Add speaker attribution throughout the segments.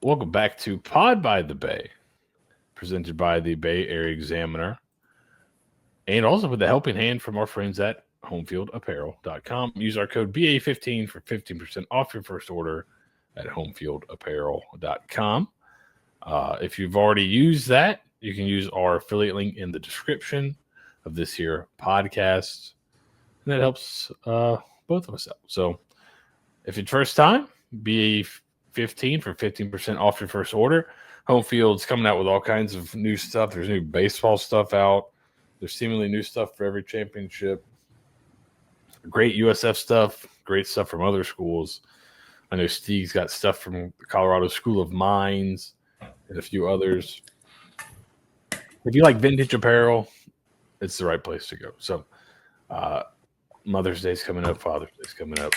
Speaker 1: Welcome back to Pod by the Bay, presented by the Bay Area Examiner, and also with the helping hand from our friends at HomefieldApparel.com. Use our code BA15 for 15% off your first order at HomefieldApparel.com. If you've already used that, you can use our affiliate link in the description of this here podcast, and that helps both of us out. So, if it's first time, BA15 for 15% off your first order. Homefield's coming out with all kinds of new stuff. There's new baseball stuff out. There's seemingly new stuff for every championship. Great USF stuff. Great stuff from other schools. I know Steeg's got stuff from the Colorado School of Mines and a few others. If you like vintage apparel, it's the right place to go. So, Mother's Day's coming up. Father's Day's coming up.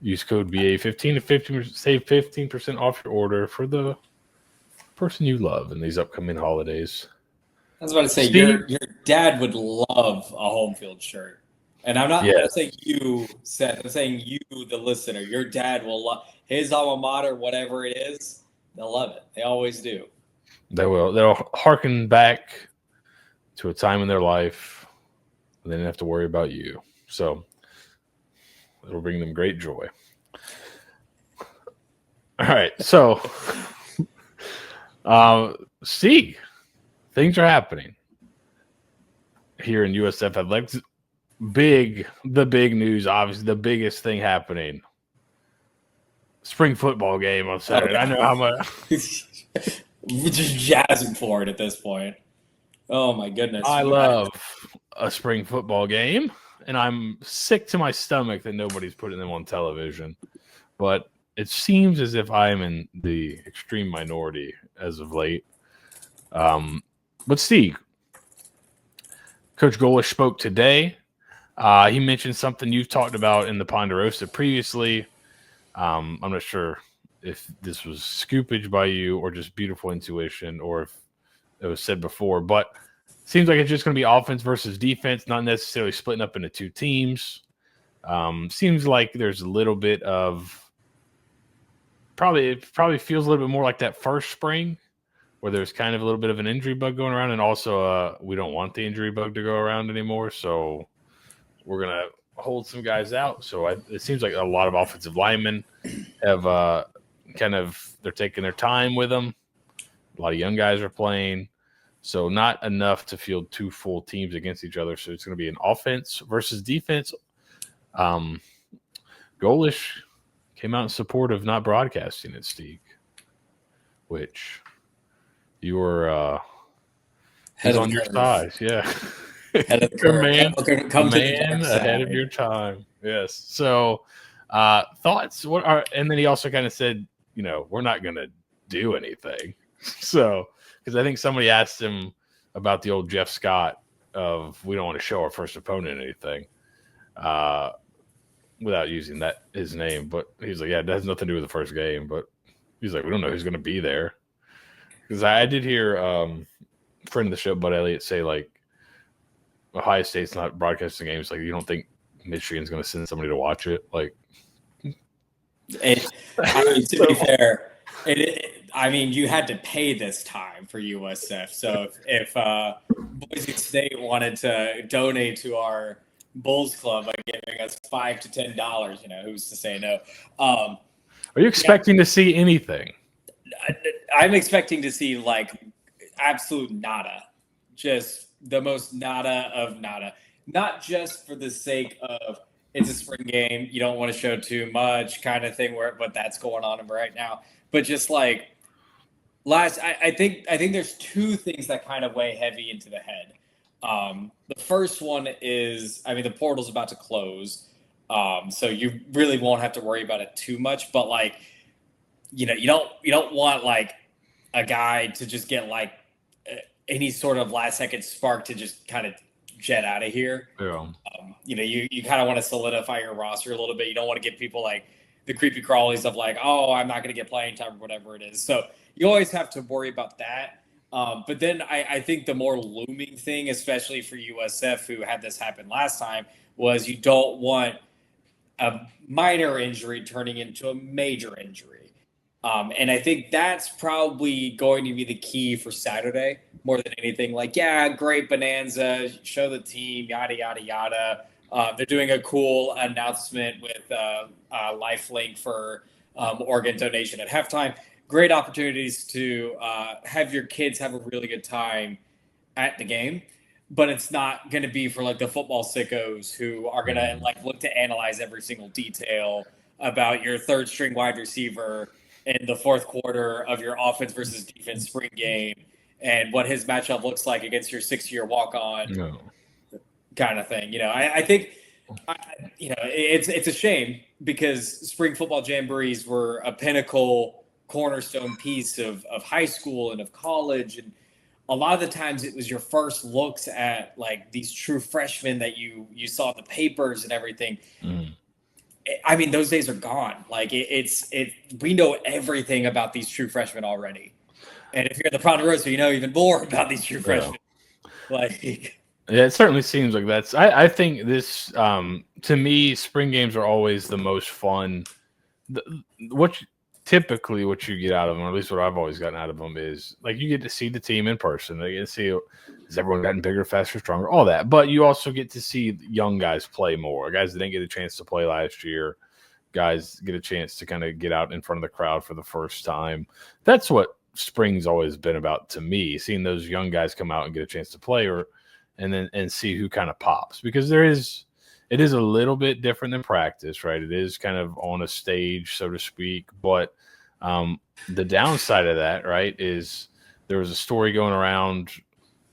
Speaker 1: Use code BA15 to 15%, save 15% off your order for the person you love in these upcoming holidays.
Speaker 2: I was about to say, your dad would love a home field shirt. And I'm not saying you, Seth. I'm saying you, the listener. Your dad will love his alma mater, whatever it is. They'll love it. They always do.
Speaker 1: They will. They'll harken back to a time in their life when they didn't have to worry about you. So it'll bring them great joy. All right. So, Steeg, things are happening here in USF Athletics. The big news, obviously, the biggest thing happening. Spring football game on Saturday. I know how much.
Speaker 2: We're just jazzing for it at this point. Oh, my goodness.
Speaker 1: I love a spring football game, and I'm sick to my stomach that nobody's putting them on television. But it seems as if I'm in the extreme minority as of late. But Steeg, Coach Golish spoke today. He mentioned something you've talked about in the Ponderosa previously. I'm not sure if this was scoopage by you or just beautiful intuition or if it was said before, but it seems like it's just going to be offense versus defense, not necessarily splitting up into two teams. Seems like there's a little bit of it probably feels a little bit more like that first spring where there's kind of a little bit of an injury bug going around, and also we don't want the injury bug to go around anymore, so we're going to hold some guys out. So it seems like a lot of offensive linemen have they're taking their time with them. A lot of young guys are playing. So not enough to field two full teams against each other. So it's going to be an offense versus defense. Golish came out in support of not broadcasting at Steeg, which you were head on your side. Yeah.
Speaker 2: Head of the curve.
Speaker 1: Man ahead of your time. Yes. So thoughts, and then he also kind of said, we're not going to do anything. So, because I think somebody asked him about the old Jeff Scott of we don't want to show our first opponent anything without using his name. But he's like, yeah, it has nothing to do with the first game. But he's like, we don't know who's going to be there. Because I did hear friend of the show, Bud Elliott, say, like, Ohio State's not broadcasting games. Like, you don't think Michigan's going to send somebody to watch it? Like,
Speaker 2: to be fair, you had to pay this time for USF. So if Boise State wanted to donate to our Bulls Club by giving us $5 to $10, who's to say no?
Speaker 1: Are you expecting to see anything?
Speaker 2: I'm expecting to see like absolute nada, just the most nada of nada. Not just for the sake of it's a spring game, you don't want to show too much kind of thing, but that's going on right now. But just like I think there's two things that kind of weigh heavy into the head. The first one is, the portal's about to close, so you really won't have to worry about it too much. But like, you don't want like a guy to just get like any sort of last second spark to just kind of jet out of here.
Speaker 1: Yeah.
Speaker 2: You kind of want to solidify your roster a little bit. You don't want to give people like the creepy crawlies of like, oh, I'm not going to get playing time or whatever it is. So you always have to worry about that. But then I think the more looming thing, especially for USF, who had this happen last time, was you don't want a minor injury turning into a major injury. And I think that's probably going to be the key for Saturday more than anything. Like, yeah, great bonanza, show the team, yada, yada, yada. They're doing a cool announcement with Lifelink for organ donation at halftime. Great opportunities to have your kids have a really good time at the game. But it's not going to be for like the football sickos who are going to like look to analyze every single detail about your third string wide receiver in the fourth quarter of your offense versus defense spring game and what his matchup looks like against your 6-year walk on kind of thing. I think, it's a shame because spring football jamborees were a pinnacle cornerstone piece of high school and of college. And a lot of the times it was your first looks at like these true freshmen that you saw in the papers and everything. I mean, those days are gone. Like we know everything about these true freshmen already. And if you're the Ponderosa, you know even more about these true freshmen. Like,
Speaker 1: yeah, it certainly seems like that's. I think this, to me, spring games are always the most fun. Typically what you get out of them, or at least what I've always gotten out of them, is like you get to see the team in person. They get to see has everyone gotten bigger, faster, stronger, all that. But you also get to see young guys play more. Guys that didn't get a chance to play last year. Guys get a chance to kind of get out in front of the crowd for the first time. That's what spring's always been about to me, seeing those young guys come out and get a chance to play and see who kind of pops, because it is a little bit different than practice, right? It is kind of on a stage, so to speak. But the downside of that, right, is there was a story going around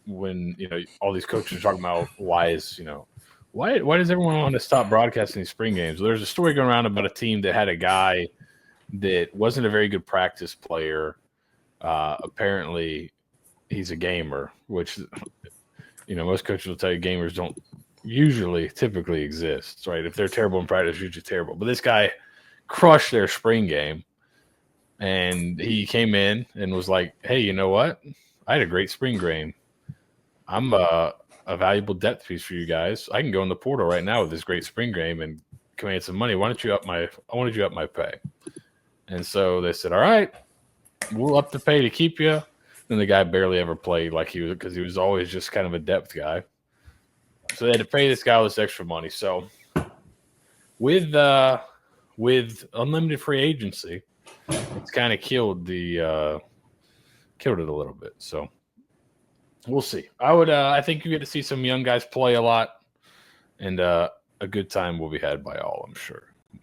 Speaker 1: when, all these coaches are talking about why does everyone want to stop broadcasting these spring games? Well, there's a story going around about a team that had a guy that wasn't a very good practice player. Apparently, he's a gamer, which, most coaches will tell you gamers don't typically exist, right? If they're terrible in practice, usually terrible. But this guy crushed their spring game, and he came in and was like, "Hey, you know what? I had a great spring game. I'm a valuable depth piece for you guys. I can go in the portal right now with this great spring game and command some money. I wanted you up my pay." And so they said, "All right, we'll up the pay to keep you." And the guy barely ever played because he was always just kind of a depth guy. So they had to pay this guy all this extra money. So with unlimited free agency, it's kind of killed it a little bit. So we'll see. I think you get to see some young guys play a lot, and a good time will be had by all, I'm sure.
Speaker 2: All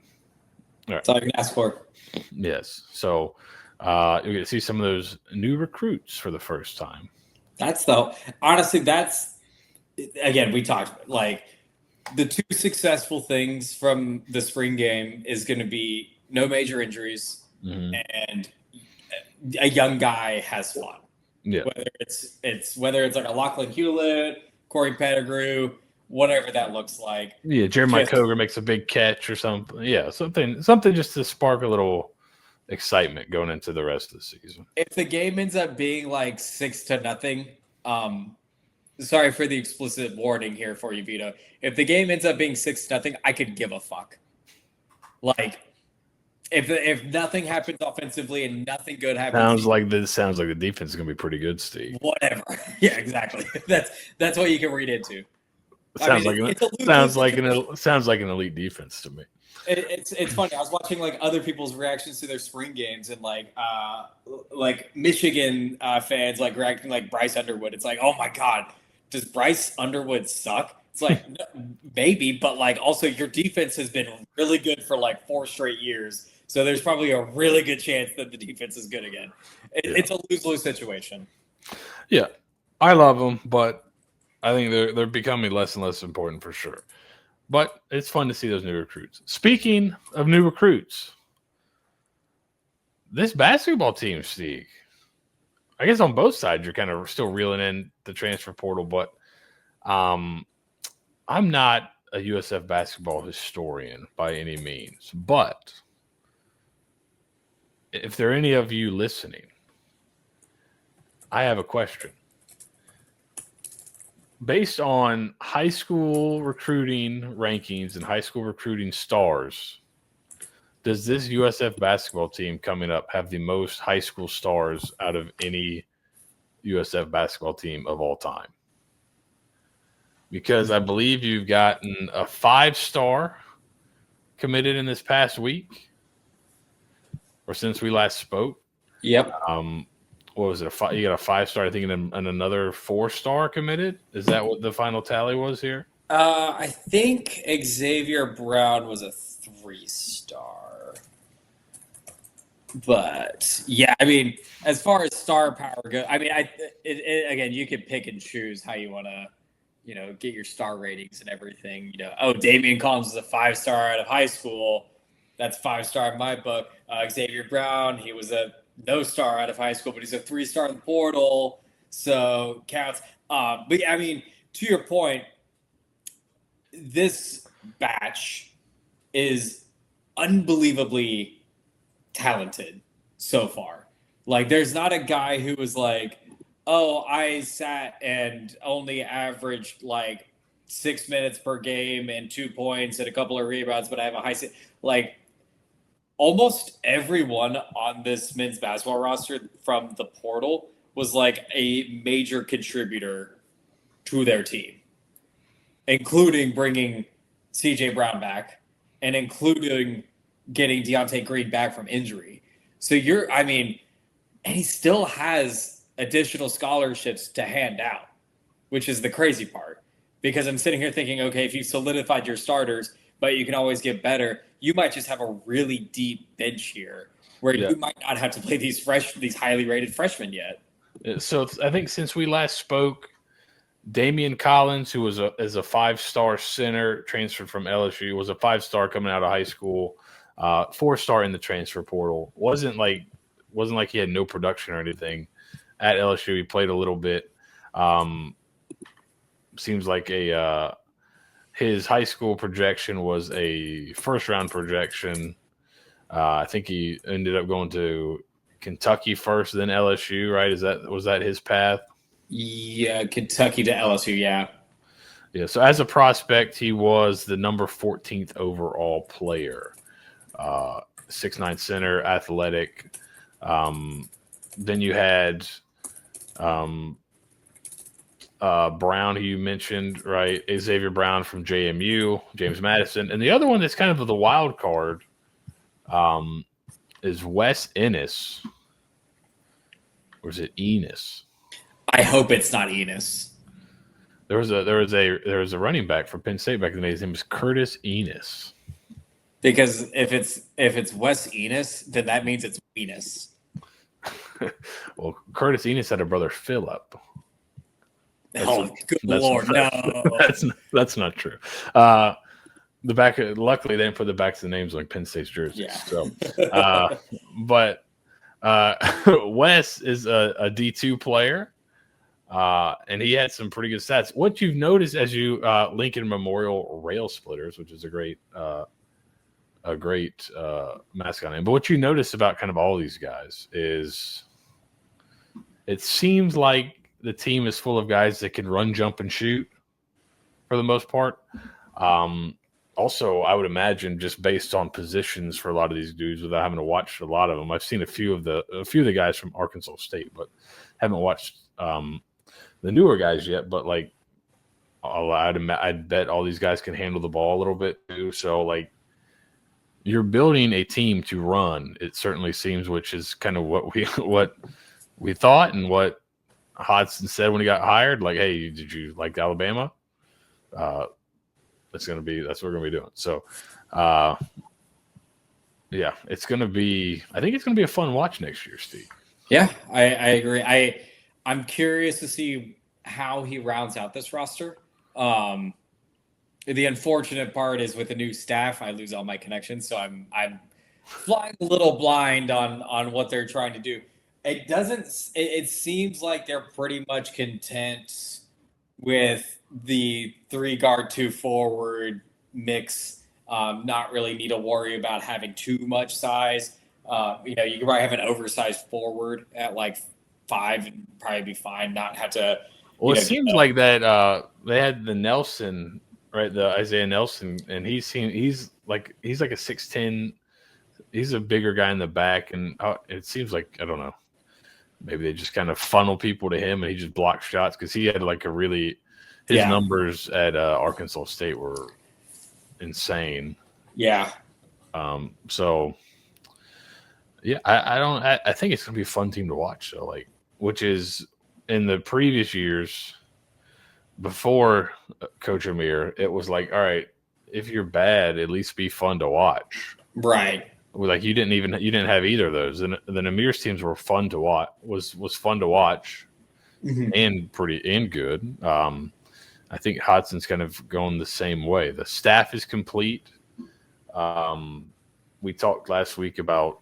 Speaker 2: right. That's all you can ask for.
Speaker 1: Yes. So you'll get to see some of those new recruits for the first time.
Speaker 2: Honestly, again, we talked like the two successful things from the spring game is going to be no major injuries and a young guy has fun.
Speaker 1: Yeah.
Speaker 2: Whether it's like a Lachlan Hewlett, Corey Pettigrew, whatever that looks like.
Speaker 1: Yeah, Jeremiah Coger makes a big catch or something. Yeah, something just to spark a little excitement going into the rest of the season.
Speaker 2: If the game ends up being like 6-0, sorry for the explicit warning here for you, Vito. If the game ends up being 6-0, I could give a fuck. Like, if nothing happens offensively and nothing good happens,
Speaker 1: sounds like the defense is gonna be pretty good, Steve.
Speaker 2: Whatever. Yeah, exactly. That's what you can read into.
Speaker 1: Sounds like an elite defense to me.
Speaker 2: It's funny. I was watching like other people's reactions to their spring games, and like Michigan fans like reacting like Bryce Underwood. It's like, oh my god, does Bryce Underwood suck? It's like no, maybe, but like also your defense has been really good for like 4 straight years, so there's probably a really good chance that the defense is good again. It's a lose-lose situation.
Speaker 1: Yeah, I love them, but I think they're becoming less and less important for sure. But it's fun to see those new recruits. Speaking of new recruits, this basketball team, Steve, I guess on both sides you're kind of still reeling in the transfer portal, but I'm not a USF basketball historian by any means. But if there are any of you listening, I have a question. Based on high school recruiting rankings and high school recruiting stars, does this USF basketball team coming up have the most high school stars out of any USF basketball team of all time? Because I believe you've gotten a 5-star committed in this past week or since we last spoke.
Speaker 2: Yep.
Speaker 1: What was it? You got a 5-star, I think, and another 4-star committed. Is that what the final tally was here?
Speaker 2: I think Xavier Brown was a 3-star. But yeah, I mean, as far as star power goes, I mean, again, you can pick and choose how you want to, get your star ratings and everything. Damian Collins is a 5-star out of high school. That's 5-star in my book. Xavier Brown, he was a no star out of high school, but he's a 3-star in the portal, so counts. But yeah, I mean, to your point, this batch is unbelievably talented so far. Like, there's not a guy who was like, oh, I sat and only averaged like 6 minutes per game and 2 points and a couple of rebounds, but I have a high like almost everyone on this men's basketball roster from the portal was like a major contributor to their team, including bringing CJ Brown back and including getting Deontay Green back from injury. So and he still has additional scholarships to hand out, which is the crazy part. Because I'm sitting here thinking, okay, if you've solidified your starters, but you can always get better, you might just have a really deep bench here where you might not have to play these highly rated freshmen yet.
Speaker 1: So I think since we last spoke, Damian Collins, who was is a 5-star center, transferred from LSU, was a 5-star coming out of high school, 4-star in the transfer portal. Wasn't like he had no production or anything at LSU. He played a little bit. Seems like his high school projection was a first-round projection. I think he ended up going to Kentucky first, then LSU, right? Was that his path?
Speaker 2: Yeah, Kentucky to LSU, yeah.
Speaker 1: Yeah, so as a prospect, he was the number 14th overall player. 6'9" center, athletic. Then you had Brown, who you mentioned, right? Xavier Brown from JMU, James Madison. And the other one that's kind of the wild card is Wes Ennis. Or is it Enos?
Speaker 2: I hope it's not Enos.
Speaker 1: There was a running back from Penn State back in the day. His name was Curtis Enos.
Speaker 2: Because if it's Wes Enos, then that means it's Enos.
Speaker 1: Well, Curtis Enos had a brother Philip.
Speaker 2: Good Lord, no.
Speaker 1: That's not true. Luckily they didn't put the backs of the names on Penn State's jerseys.
Speaker 2: Yeah.
Speaker 1: So, but Wes is a D2 player, and he had some pretty good stats. What you've noticed as you Lincoln Memorial Rail Splitters, which is a great mascot name. But what you notice about kind of all these guys is it seems like the team is full of guys that can run, jump, and shoot for the most part. Also, I would imagine just based on positions for a lot of these dudes, without having to watch a lot of them. I've seen a few of the guys from Arkansas State, but haven't watched the newer guys yet. But like, I'd bet all these guys can handle the ball a little bit too. So like, you're building a team to run. It certainly seems, which is kind of what we thought and what Hodgson said when he got hired. Like, hey, did you like Alabama? That's what we're gonna be doing. So, yeah, it's gonna be. I think it's gonna be a fun watch next year, Steve.
Speaker 2: Yeah, I agree. I'm curious to see how he rounds out this roster. The unfortunate part is with the new staff, I lose all my connections, so I'm flying a little blind on what they're trying to do. It seems like they're pretty much content with the 3 guard, 2 forward mix. Not really need to worry about having too much size. You can probably have an oversized forward at like 5 and probably be fine. Not have to.
Speaker 1: Well, it seems like that they had the Nelson, right? The Isaiah Nelson, and he's like a 6'10", he's a bigger guy in the back, and it seems like, I don't know, maybe they just kind of funnel people to him, and he just blocks shots because he had like his numbers at Arkansas State were insane.
Speaker 2: Yeah.
Speaker 1: So yeah, I think it's gonna be a fun team to watch. So which is in the previous years before Coach Amir, it was like, all right, if you're bad, at least be fun to watch.
Speaker 2: Right.
Speaker 1: Like you didn't have either of those. And then Amir's teams were fun to watch. Was fun to watch, and good. I think Hodson's kind of going the same way. The staff is complete. We talked last week about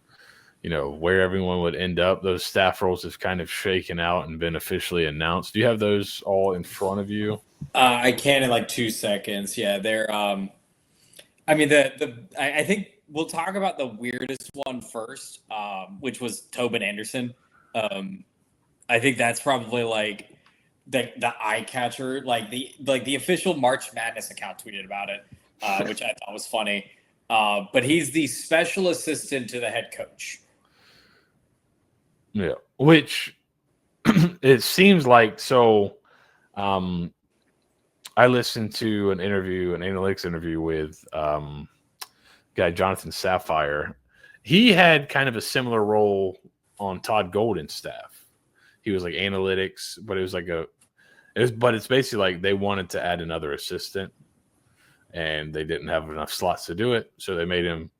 Speaker 1: where everyone would end up. Those staff roles have kind of shaken out and been officially announced. Do you have those all in front of you?
Speaker 2: I can in like 2 seconds. Yeah, they're. I mean, I think we'll talk about the weirdest one first, which was Tobin Anderson. I think that's probably like the eye catcher. Like the official March Madness account tweeted about it, which I thought was funny. But he's the special assistant to the head coach.
Speaker 1: Yeah, which it seems like so. I listened to an analytics interview with guy Jonathan Sapphire. He had kind of a similar role on Todd Golden's staff. He was like analytics, but it's basically like they wanted to add another assistant, and they didn't have enough slots to do it, so they made him.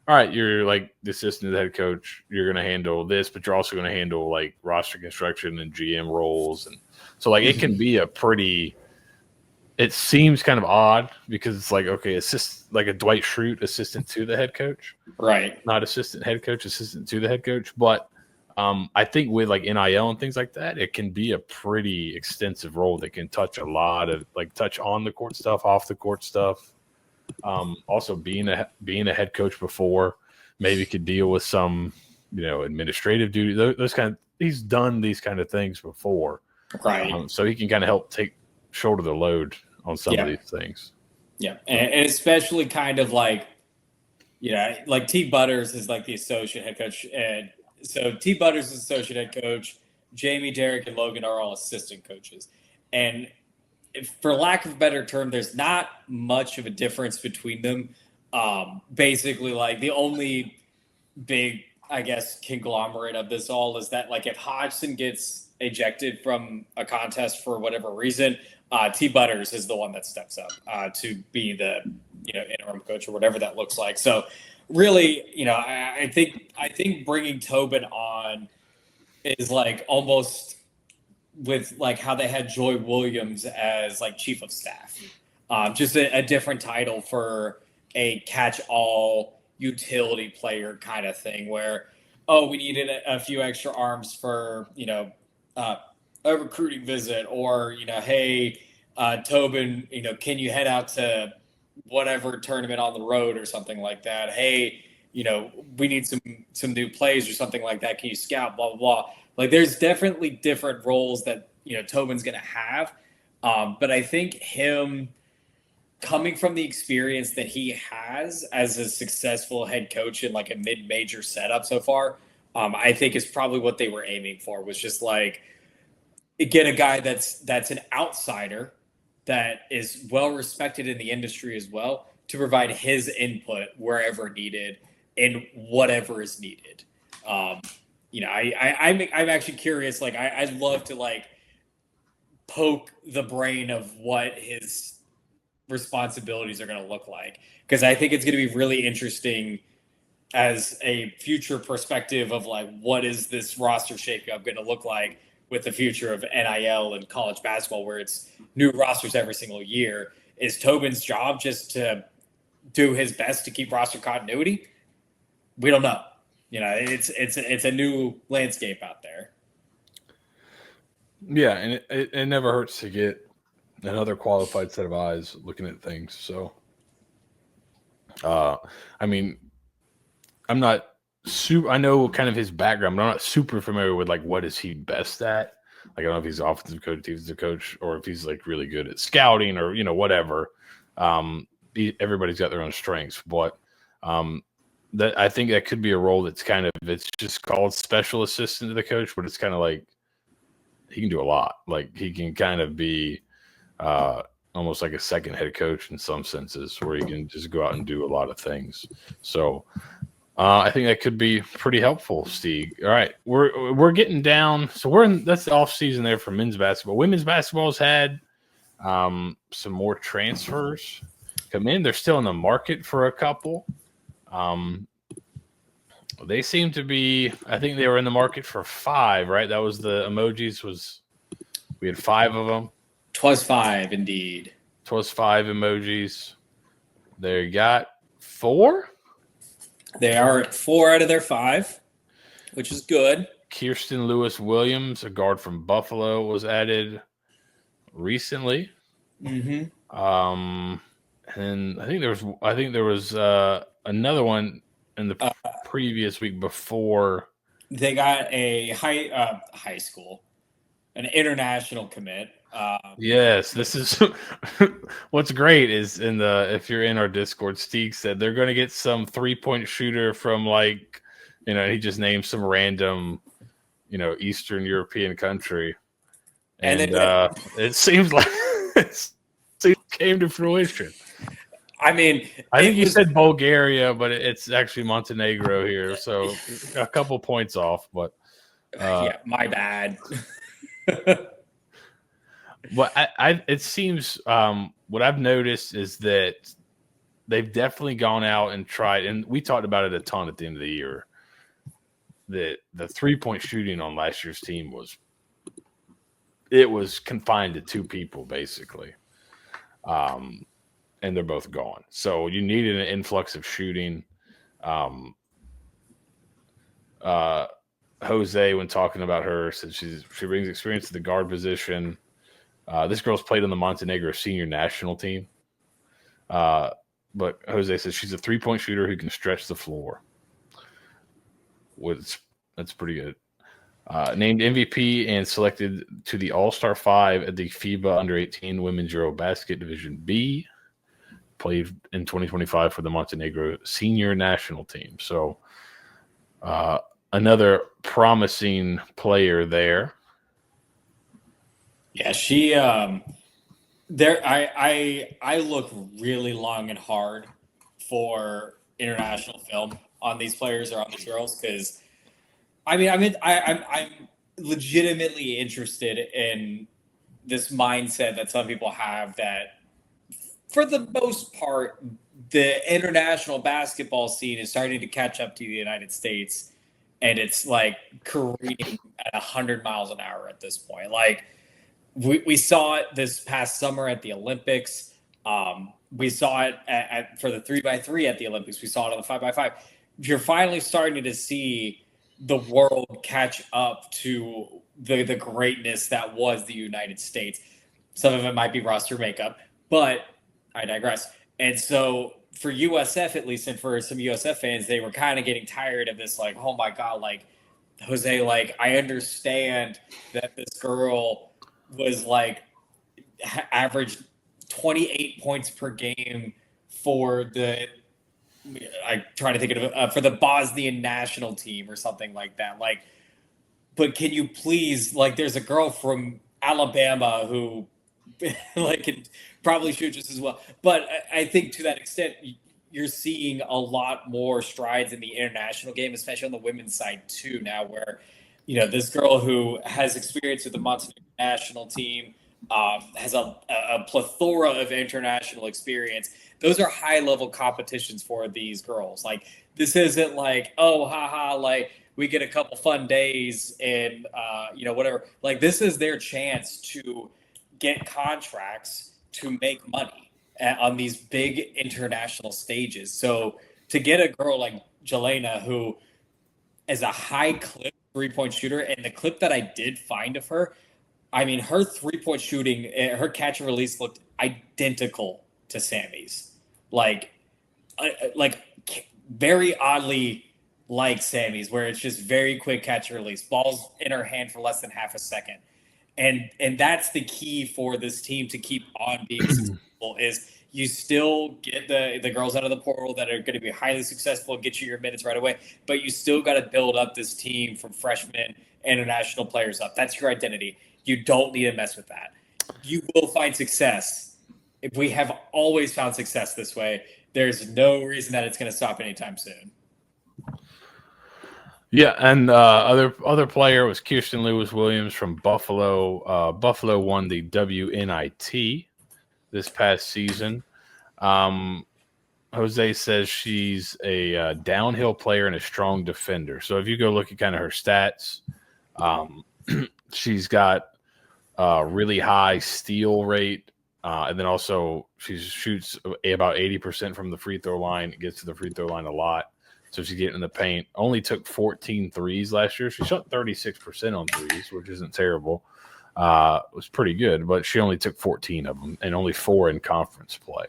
Speaker 1: All right, you're like the assistant to the head coach. You're going to handle this, but you're also going to handle like roster construction and GM roles, and so like it can be a pretty. It seems kind of odd because it's like, okay, like a Dwight Schrute assistant to the head coach,
Speaker 2: right?
Speaker 1: Not assistant head coach, assistant to the head coach. But I think with like NIL and things like that, it can be a pretty extensive role that can touch a lot of touch on the court stuff, off the court stuff. Also being a head coach before, maybe could deal with some administrative duty. Those he's done these kind of things before,
Speaker 2: right?
Speaker 1: So he can kind of help shoulder the load on some of these things.
Speaker 2: Yeah, and especially kind of like like T. Butters is like the associate head coach, and so T. Butters is associate head coach. Jamie, Derek, and Logan are all assistant coaches, and for lack of a better term, there's not much of a difference between them. Basically, like the only big, I guess, conglomerate of this all is that like if Hodgson gets ejected from a contest for whatever reason, T. Butters is the one that steps up to be the interim coach or whatever that looks like. So really, I think bringing Tobin on is like almost with like how they had Joy Williams as like chief of staff, just a different title for a catch-all utility player kind of thing where, we needed a few extra arms for, a recruiting visit, or, hey, Tobin, can you head out to whatever tournament on the road or something like that? Hey, we need some new plays or something like that. Can you scout, blah, blah, blah. Like there's definitely different roles that, Tobin's going to have. But I think him coming from the experience that he has as a successful head coach in like a mid-major setup so far, I think is probably what they were aiming for, was just like get a guy that's an outsider that is well respected in the industry as well, to provide his input wherever needed and whatever is needed. I'm actually curious. Like I'd love to like poke the brain of what his responsibilities are going to look like, because I think it's going to be really interesting as a future perspective of like, what is this roster shakeup going to look like with the future of NIL and college basketball, where it's new rosters every single year. Is Tobin's job just to do his best to keep roster continuity? We don't know. It's a new landscape out there.
Speaker 1: Yeah, and it never hurts to get another qualified set of eyes looking at things. So, I mean, I'm not super. I know kind of his background, but I'm not super familiar with like what is he best at. Like I don't know if he's offensive coach, defensive coach, or if he's like really good at scouting or whatever. Everybody's got their own strengths, but that I think that could be a role that's it's just called special assistant to the coach, but it's kind of like he can do a lot. Like he can kind of be almost like a second head coach in some senses, where he can just go out and do a lot of things. So I think that could be pretty helpful, Steeg. All right, we're getting down. So that's the off season there for men's basketball. Women's basketball's had some more transfers come in. They're still in the market for a couple. They seem to be. I think they were in the market for 5. Right, that was the emojis. We had 5 of them.
Speaker 2: 'Twas 5 indeed.
Speaker 1: 'Twas 5 emojis. They got 4.
Speaker 2: They are at 4 out of their 5, which is good.
Speaker 1: Kirsten Lewis Williams, a guard from Buffalo, was added recently.
Speaker 2: Mm-hmm.
Speaker 1: And I think there was another one in the previous week before.
Speaker 2: They got a high school, an international commit.
Speaker 1: Yes, this is what's great is if you're in our Discord, Steeg said they're going to get some 3-point shooter from he just named some random, Eastern European country, and it seems like it came to fruition.
Speaker 2: I mean,
Speaker 1: I think you said Bulgaria, but it's actually Montenegro here, so a couple points off. But
Speaker 2: yeah, my bad.
Speaker 1: But it seems what I've noticed is that they've definitely gone out and tried, and we talked about it a ton at the end of the year, that the 3-point shooting on last year's team was confined to 2 people basically, and they're both gone. So you needed an influx of shooting. Jose, when talking about her, said she brings experience to the guard position. This girl's played on the Montenegro senior national team. But Jose says she's a 3-point shooter who can stretch the floor. That's pretty good. Named MVP and selected to the All-Star 5 at the FIBA Under-18 Women's Eurobasket Division B. Played in 2025 for the Montenegro senior national team. So another promising player there.
Speaker 2: Yeah, she there I look really long and hard for international film on these players or on these girls, because I'm legitimately interested in this mindset that some people have that for the most part the international basketball scene is starting to catch up to the United States, and it's like careening at 100 miles an hour at this point. Like we saw it this past summer at the Olympics. We saw it for the 3x3 at the Olympics. We saw it on the 5x5. You're finally starting to see the world catch up to the greatness that was the United States. Some of it might be roster makeup, but I digress. And so for USF, at least, and for some USF fans, they were kind of getting tired of this, like, oh my God, like, Jose, like, I understand that this girl was like averaged 28 points per game for I'm trying to think of it, for the Bosnian national team or something like that. Like, but can you please, like, there's a girl from Alabama who like can probably shoot just as well. But I think to that extent, you're seeing a lot more strides in the international game, especially on the women's side too now, where, this girl who has experience with the Montenegro national team, has a plethora of international experience. Those are high-level competitions for these girls. Like, this isn't like, oh, haha, like, we get a couple fun days and, whatever. Like, this is their chance to get contracts to make money on these big international stages. So to get a girl like Jelena, who is a high-clip 3-point shooter, and the clip that I did find of her, I mean, her 3-point shooting, her catch and release looked identical to Sammy's. Like very oddly like Sammy's, where it's just very quick catch and release. Ball's in her hand for less than half a second. And that's the key for this team to keep on being successful is, You still get the girls out of the portal that are going to be highly successful and get you your minutes right away, but you still got to build up this team from freshmen, international players up. That's your identity. You don't need to mess with that. You will find success. If we have always found success this way, there's no reason that it's going to stop anytime soon.
Speaker 1: Yeah, and other player was Kirsten Lewis Williams from Buffalo. Buffalo won the WNIT this past season. Jose says she's a downhill player and a strong defender. So if you go look at kind of her stats, she's got a really high steal rate, and then also she shoots about 80% from the free throw line. Gets to the free throw line a lot. So she's getting in the paint. Only took 14 threes last year. She shot 36% on threes, which isn't terrible. It was pretty good, but she only took 14 of them and only 4 in conference play.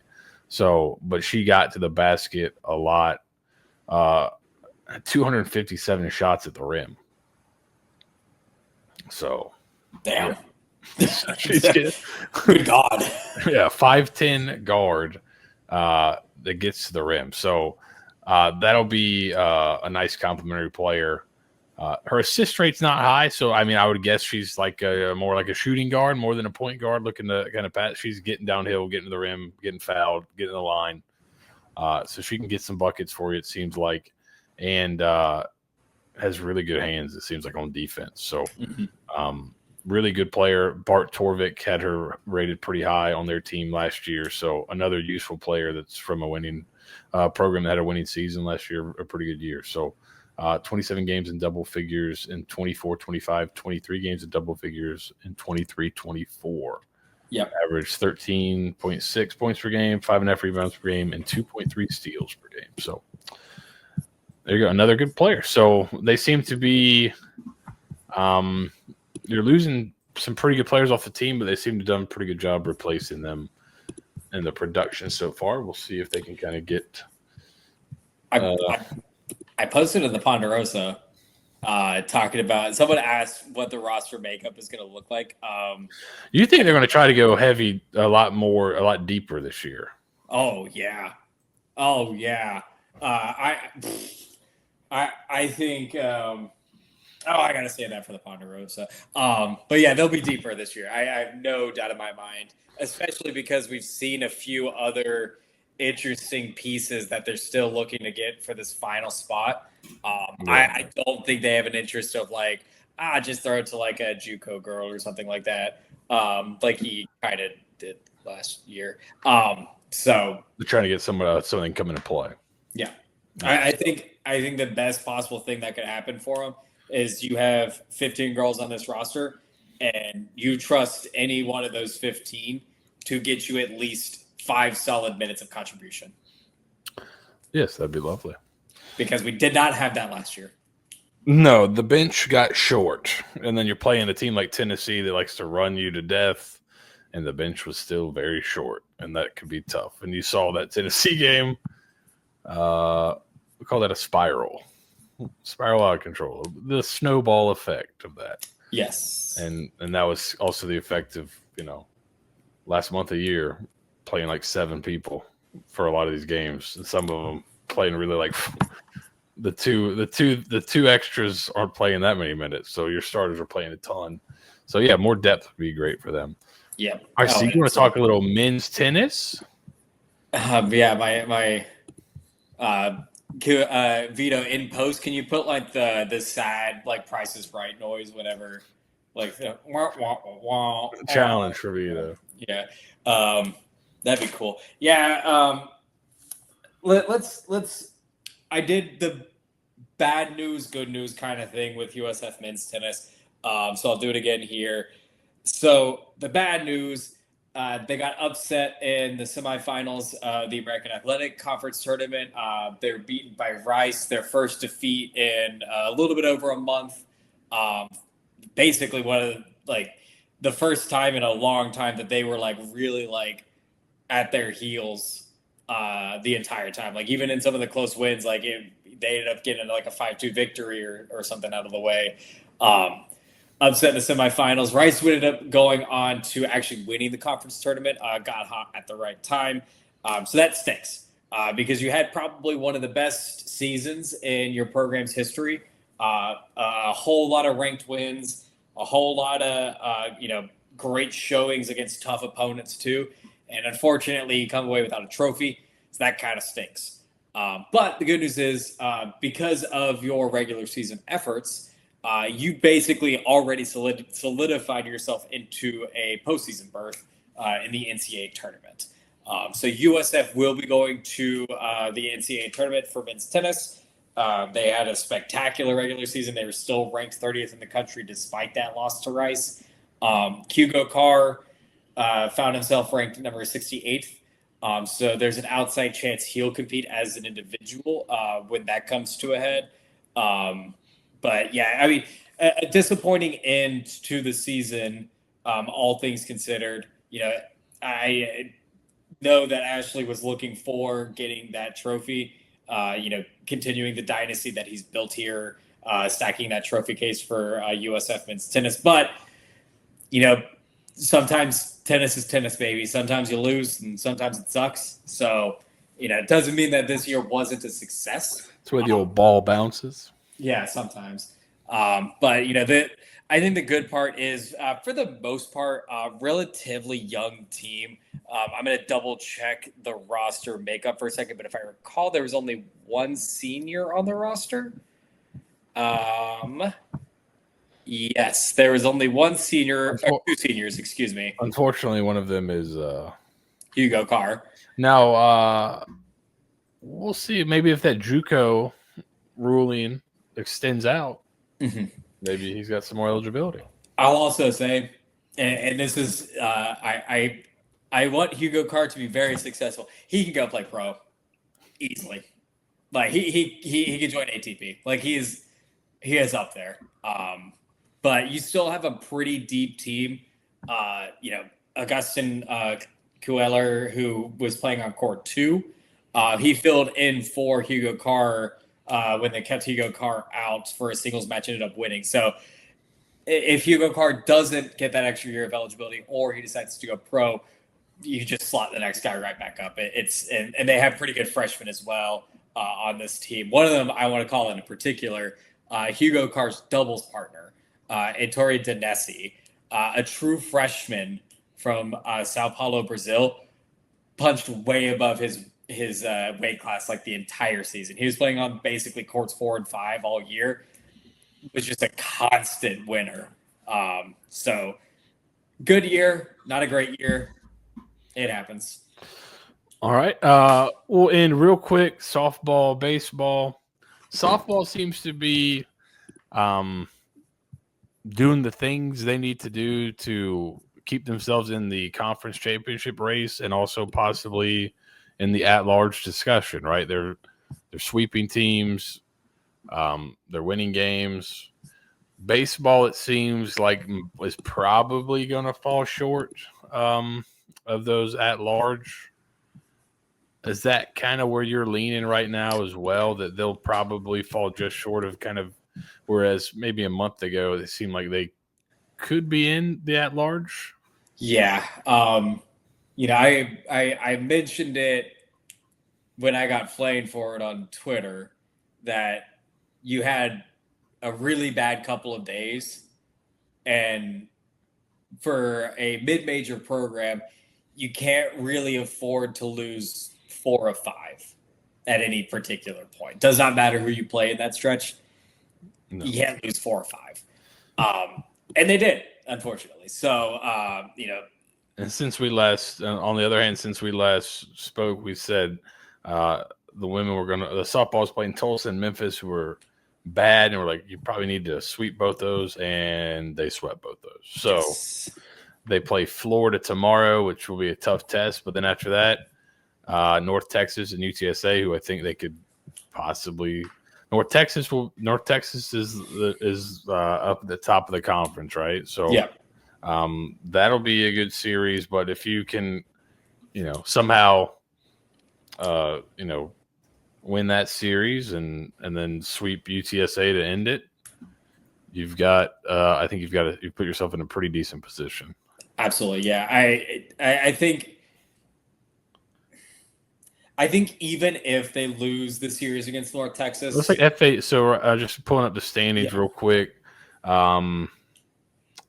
Speaker 1: So, but she got to the basket a lot. 257 shots at the rim. So,
Speaker 2: damn.
Speaker 1: Yeah. She's getting,
Speaker 2: good God.
Speaker 1: Yeah, 5'10" guard that gets to the rim. So, that'll be a nice complimentary player. Her assist rate's not high, so I mean, I would guess she's like more like a shooting guard, more than a point guard, looking to kind of pass. She's getting downhill, getting to the rim, getting fouled, getting the line. So she can get some buckets for you, it seems like, and has really good hands, it seems like, on defense. So really good player. Bart Torvik had her rated pretty high on their team last year, so another useful player that's from a winning program that had a winning season last year, a pretty good year. So 27 games in double figures in 24-25, 23 games in double figures in 23-24.
Speaker 2: Yep.
Speaker 1: Average 13.6 points per game, 5.5 rebounds per game, and 2.3 steals per game. So there you go, another good player. So they seem to be you're losing some pretty good players off the team, but they seem to have done a pretty good job replacing them in the production so far. We'll see if they can kind of get
Speaker 2: I posted in the Ponderosa talking about, someone asked what the roster makeup is going to look like.
Speaker 1: You think they're going to try to go heavy a lot deeper this year?
Speaker 2: Oh yeah. I think I gotta say that for the Ponderosa. But yeah, they'll be deeper this year. I have no doubt in my mind, especially because we've seen a few other interesting pieces that they're still looking to get for this final spot. I don't think they have an interest of like, just throw it to like a JUCO girl or something like that. Like he kind of did last year. So
Speaker 1: they're trying to get something come into play.
Speaker 2: Yeah. I think the best possible thing that could happen for them is you have 15 girls on this roster and you trust any one of those 15 to get you at least 5 solid minutes of contribution.
Speaker 1: Yes, that'd be lovely.
Speaker 2: Because we did not have that last year.
Speaker 1: No, the bench got short. And then you're playing a team like Tennessee that likes to run you to death, and the bench was still very short, and that could be tough. And you saw that Tennessee game. We call that a spiral out of control. The snowball effect of that.
Speaker 2: Yes.
Speaker 1: And that was also the effect of, last month of year playing like 7 people for a lot of these games. And some of them playing really like the two extras aren't playing that many minutes. So your starters are playing a ton. So yeah, more depth would be great for them.
Speaker 2: Yeah.
Speaker 1: All right, so you want to talk a little men's tennis?
Speaker 2: Yeah, my Vito, in post, can you put like the sad like Price is Right noise, whatever, like wah, wah, wah, wah,
Speaker 1: challenge for Vito?
Speaker 2: Yeah, that'd be cool. Yeah, let's. I did the bad news, good news kind of thing with USF men's tennis, so I'll do it again here. So the bad news. They got upset in the semifinals of the American Athletic Conference tournament. They're beaten by Rice, their first defeat in a little bit over a month. Basically, one of the first time in a long time that they were like really like at their heels the entire time. Like even in some of the close wins, like they ended up getting like a 5-2 victory or something out of the way. Upset in the semifinals. Rice ended up going on to actually winning the conference tournament. Got hot at the right time. So that stinks because you had probably one of the best seasons in your program's history. A whole lot of ranked wins, a whole lot of great showings against tough opponents too. And unfortunately, you come away without a trophy. So that kind of stinks. But the good news is because of your regular season efforts, you basically already solidified yourself into a postseason berth in the NCAA tournament. So USF will be going to the NCAA tournament for men's tennis. They had a spectacular regular season. They were still ranked 30th in the country despite that loss to Rice. Hugo Carr found himself ranked number 68th. So there's an outside chance he'll compete as an individual when that comes to a head. But yeah, I mean, a disappointing end to the season, all things considered. I know that Ashley was looking for getting that trophy, continuing the dynasty that he's built here, stacking that trophy case for USF men's tennis. But, sometimes tennis is tennis, baby. Sometimes you lose and sometimes it sucks. So, it doesn't mean that this year wasn't a success.
Speaker 3: It's where the old ball bounces.
Speaker 2: Yeah, sometimes. But I think the good part is, for the most part, relatively young team. I'm going to double check the roster makeup for a second, but if I recall, there was only one senior on the roster. Yes, there was only one senior, or two seniors, excuse me.
Speaker 1: Unfortunately, one of them is
Speaker 2: Hugo Carr.
Speaker 1: Now, we'll see. Maybe if that JUCO ruling extends out, maybe he's got some more eligibility.
Speaker 2: I'll also say, and this is, I want Hugo Carr to be very successful. He can go play pro easily. Like he can join ATP. Like he is up there. But you still have a pretty deep team. Augustin Kueller, who was playing on court 2, he filled in for Hugo Carr when they kept Hugo Carr out for a singles match, ended up winning. So if Hugo Carr doesn't get that extra year of eligibility or he decides to go pro, you just slot the next guy right back up. And they have pretty good freshmen as well on this team. One of them I want to call in particular, Hugo Carr's doubles partner, Ettore Danesi, a true freshman from Sao Paulo, Brazil, punched way above his weight class like the entire season. He was playing on basically courts 4 and 5 all year. Was just a constant winner. So good year, not a great year. It happens.
Speaker 1: All right. We'll end real quick. Softball, baseball. Softball seems to be doing the things they need to do to keep themselves in the conference championship race and also possibly in the at-large discussion, right? They're sweeping teams. They're winning games. Baseball, it seems like, is probably going to fall short of those at large. Is that kind of where you're leaning right now as well, that they'll probably fall just short of kind of, whereas maybe a month ago it seemed like they could be in the at large?
Speaker 2: Yeah. I mentioned it when I got flamed for it on Twitter that you had a really bad couple of days, and for a mid-major program, you can't really afford to lose 4 of 5 at any particular point. Does not matter who you play in that stretch. No. You can't lose 4 or 5. And they did, unfortunately. So,
Speaker 1: And since we last, on the other hand, since we last spoke, we said the women were the softballs playing Tulsa and Memphis, who were bad, and we're like, you probably need to sweep both those, and they swept both those. So they play Florida tomorrow, which will be a tough test. But then after that, North Texas and UTSA, who I think they could possibly. North Texas is up at the top of the conference, right? So
Speaker 2: yeah.
Speaker 1: That'll be a good series. But if you can, somehow, win that series and then sweep UTSA to end it, you've got. I think you put yourself in a pretty decent position.
Speaker 2: Absolutely, yeah. I think I think even if they lose the series against North Texas,
Speaker 1: Looks like FA. So just pulling up the standings real quick. FAU,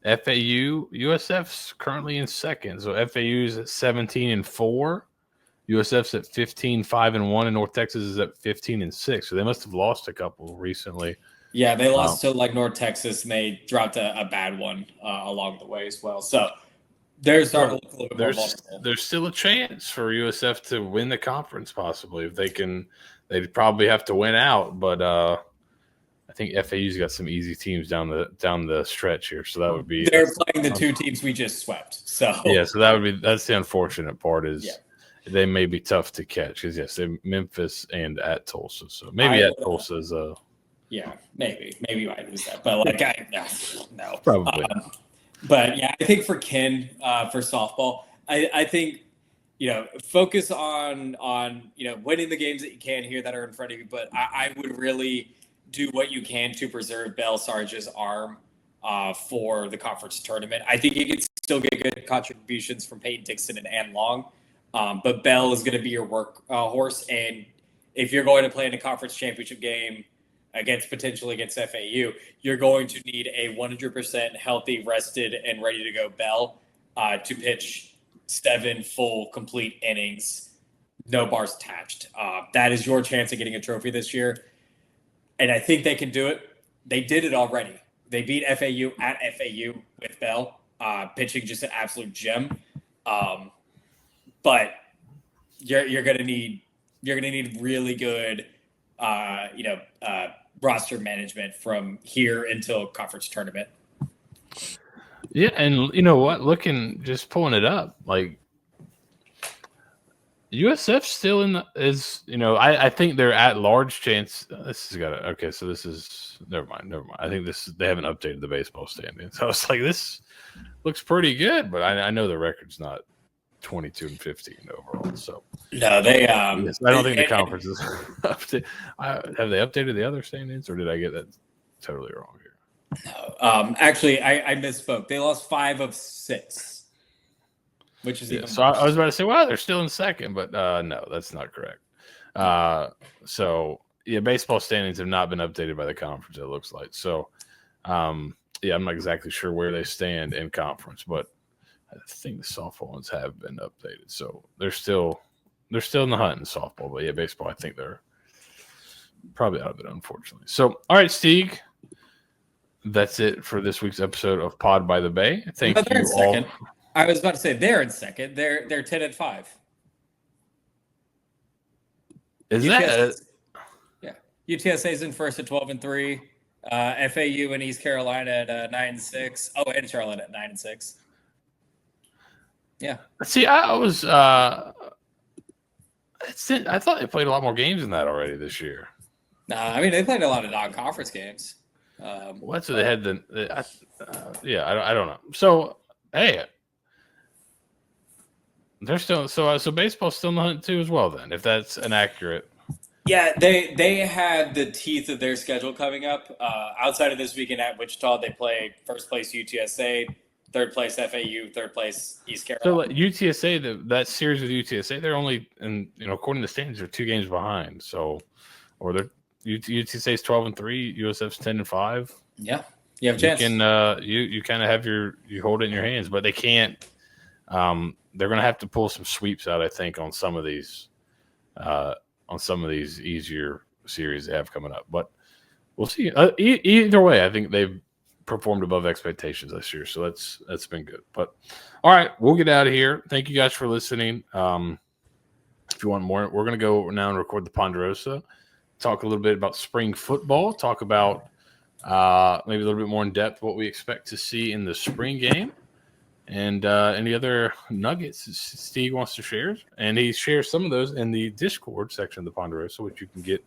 Speaker 1: USF's currently in second. So FAU's at 17-4. USF's at 15-5-1, and North Texas is at 15-6. So they must have lost a couple recently.
Speaker 2: Yeah, they lost to like North Texas, and they dropped a bad one along the way as well. So they're starting to look a little bit more vulnerable.
Speaker 1: There's still a chance for USF to win the conference, possibly. If they can, they'd probably have to win out. But I think FAU's got some easy teams down the stretch here, so that would be.
Speaker 2: They're playing the two teams we just swept. So
Speaker 1: yeah, so that's the unfortunate part is they may be tough to catch because yes, they're Memphis and at Tulsa, so maybe at Tulsa is a.
Speaker 2: Yeah, maybe we might lose that, but like no,
Speaker 1: probably.
Speaker 2: But yeah, I think for Ken for softball, I think focus on winning the games that you can here that are in front of you. But I would really do what you can to preserve Bell Sarge's arm for the conference tournament. I think you can still get good contributions from Peyton Dixon and Ann Long, but Bell is going to be your workhorse. And if you're going to play in a conference championship game potentially against FAU, you're going to need a 100% healthy, rested, and ready to go Bell to pitch 7 full complete innings, no bars attached. That is your chance of getting a trophy this year. And I think they can do it. They did it already. They beat FAU at FAU with Bell, pitching just an absolute gem. But you're gonna need really good roster management from here until conference tournament.
Speaker 1: Yeah, and you know what? Pulling it up, like USF still I think they're at large chance. This has got to okay. So this is never mind. I think they haven't updated the baseball standings. So I was like, this looks pretty good, but I know the record's not 22-15 overall. So
Speaker 2: no, they
Speaker 1: I don't think the conference is updated. Have they updated the other standings, or did I get that totally wrong here?
Speaker 2: No, actually, I misspoke. They lost 5 of 6. Which is even
Speaker 1: so I was about to say, well, they're still in second, but no, that's not correct. So yeah, baseball standings have not been updated by the conference. It looks like so. I'm not exactly sure where they stand in conference, but I think the softball ones have been updated. So they're still in the hunt in softball, but yeah, baseball, I think they're probably out of it, unfortunately. So all right, Steeg. That's it for this week's episode of Pod by the Bay. Thank you all.
Speaker 2: I was about to say they're in second. They're 10-5.
Speaker 1: Is that?
Speaker 2: Yeah, UTSA is in first at 12-3. FAU and East Carolina at 9-6. Oh, and Charlotte at 9-6. Yeah.
Speaker 1: See, I was. I thought they played a lot more games than that already this year.
Speaker 2: I mean they played a lot of non-conference games.
Speaker 1: Well, that's what they had. I don't know. So hey. They're still so baseball's still in the hunt too as well. Then, if that's inaccurate,
Speaker 2: yeah, they had the teeth of their schedule coming up. Outside of this weekend at Wichita, they play first place UTSA, third place FAU, third place East Carolina.
Speaker 1: So UTSA, that series with UTSA, they're only according to the standings, they're 2 games behind. So, or they're UTSA's 12-3, USF's 10-5.
Speaker 2: Yeah, you have a chance.
Speaker 1: You kind of have you hold it in your hands, but they can't. They're going to have to pull some sweeps out, I think, on some of these easier series they have coming up. But we'll see. Either way, I think they've performed above expectations this year, so that's been good. But all right, we'll get out of here. Thank you guys for listening. If you want more, we're going to go now and record the Ponderosa, talk a little bit about spring football, talk about maybe a little bit more in depth what we expect to see in the spring game. And any other nuggets Steve wants to share. And he shares some of those in the Discord section of the Ponderosa, which you can get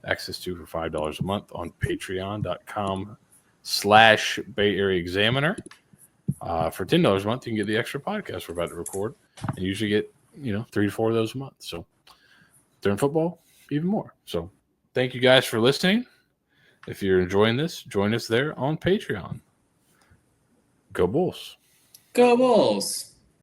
Speaker 1: access to for $5 a month on patreon.com/Bay Area Examiner. For $10 a month, you can get the extra podcast we're about to record. And usually get, 3 to 4 of those a month. So during football, even more. So thank you guys for listening. If you're enjoying this, join us there on Patreon. Go Bulls.
Speaker 2: Go Bulls!